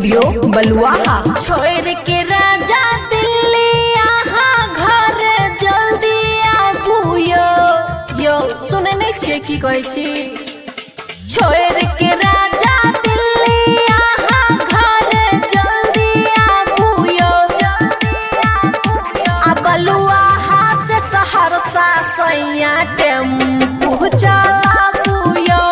Studio बलुआहा। छोड़ के राजा दिल्ली यहाँ घर जल्दी आबू यो सुने नहीं छे की कहे छी। छोड़ के राजा दिल्ली यहाँ घर जल्दी आबू यो आ बलुआहा से सहरसा सैया टेम्पू चलाबू यो।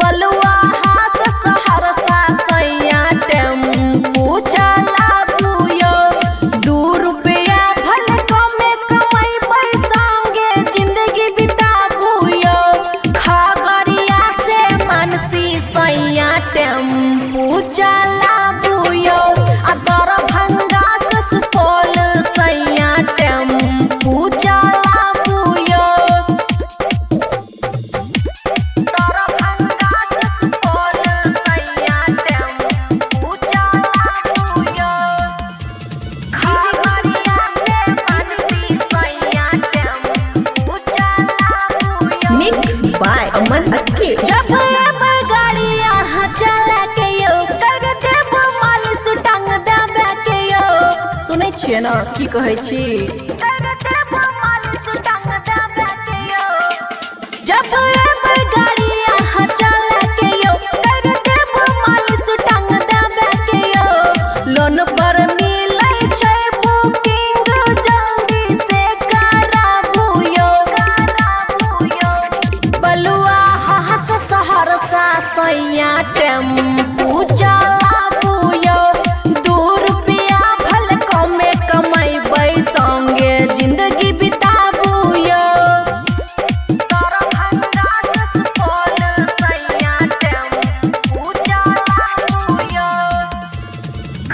बलुआहा से सहरसा सैया टेम्पू चलाबू यो। 2 रुपया भले कमे कमैबै संगे जिंदगी बिताबू यो। खगड़िया से मानसी सैया टेम्पू चलाबू यो। आ दरभंगा से सुपौल सैया टेम्पू चलाबू यो। दरभंगा से सुपौल सैया टेम्पू चलाबू यो। खगड़िया से मानसी सैया टेम्पू चलाबू यो। मिक्स बाय अमन अक्के। जब गाड़ी यहाँ चला के यो कर देब मालिश टांग देबे के यो। सुनै छियै ना की कहै छी। कर देब मालिश टांग देबे के यो। जब गाड़ी यहाँ चला के यो कर देब मालिश टांग देबे के यो। लोन पर मिलै छै बुकिंग जल्दी से कराबू यो। बलुआहा से सहरसा सैया टेम्पू चलाबू यो। 2 रुपया भले कमे कमैबै संगे जिंदगी बिताबू यो। दरभंगा से सुपौल सैया टेम्पू चलाबू यो।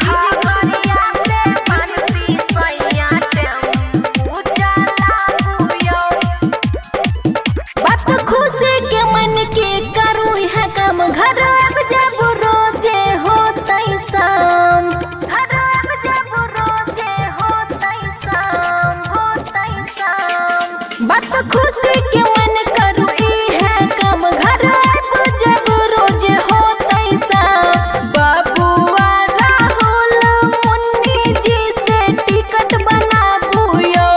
खगड़िया से मानसी सैया टेम्पू चलाबू यो। बात खुशी के मन के करू है काम घर अब जब रोजे होतै शाम। घर अब जब रोजे होतै शाम बात खुशी के मन करू है काम घर अब जब रोजे होतै शाम। बबुआ राहुल मुन्नी जी से टिकट बनाबू यो।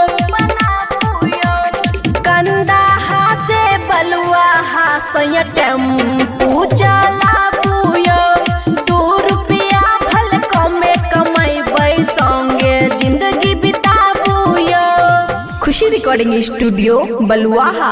कंदाहा से बलुआहा सैया टेम्पू चलाबू यो। 2 रुपया भले कमे कमैबै संगे जिंदगी बिताबू यो। खुशी रिकॉर्डिंग स्टूडियो बलुआहा।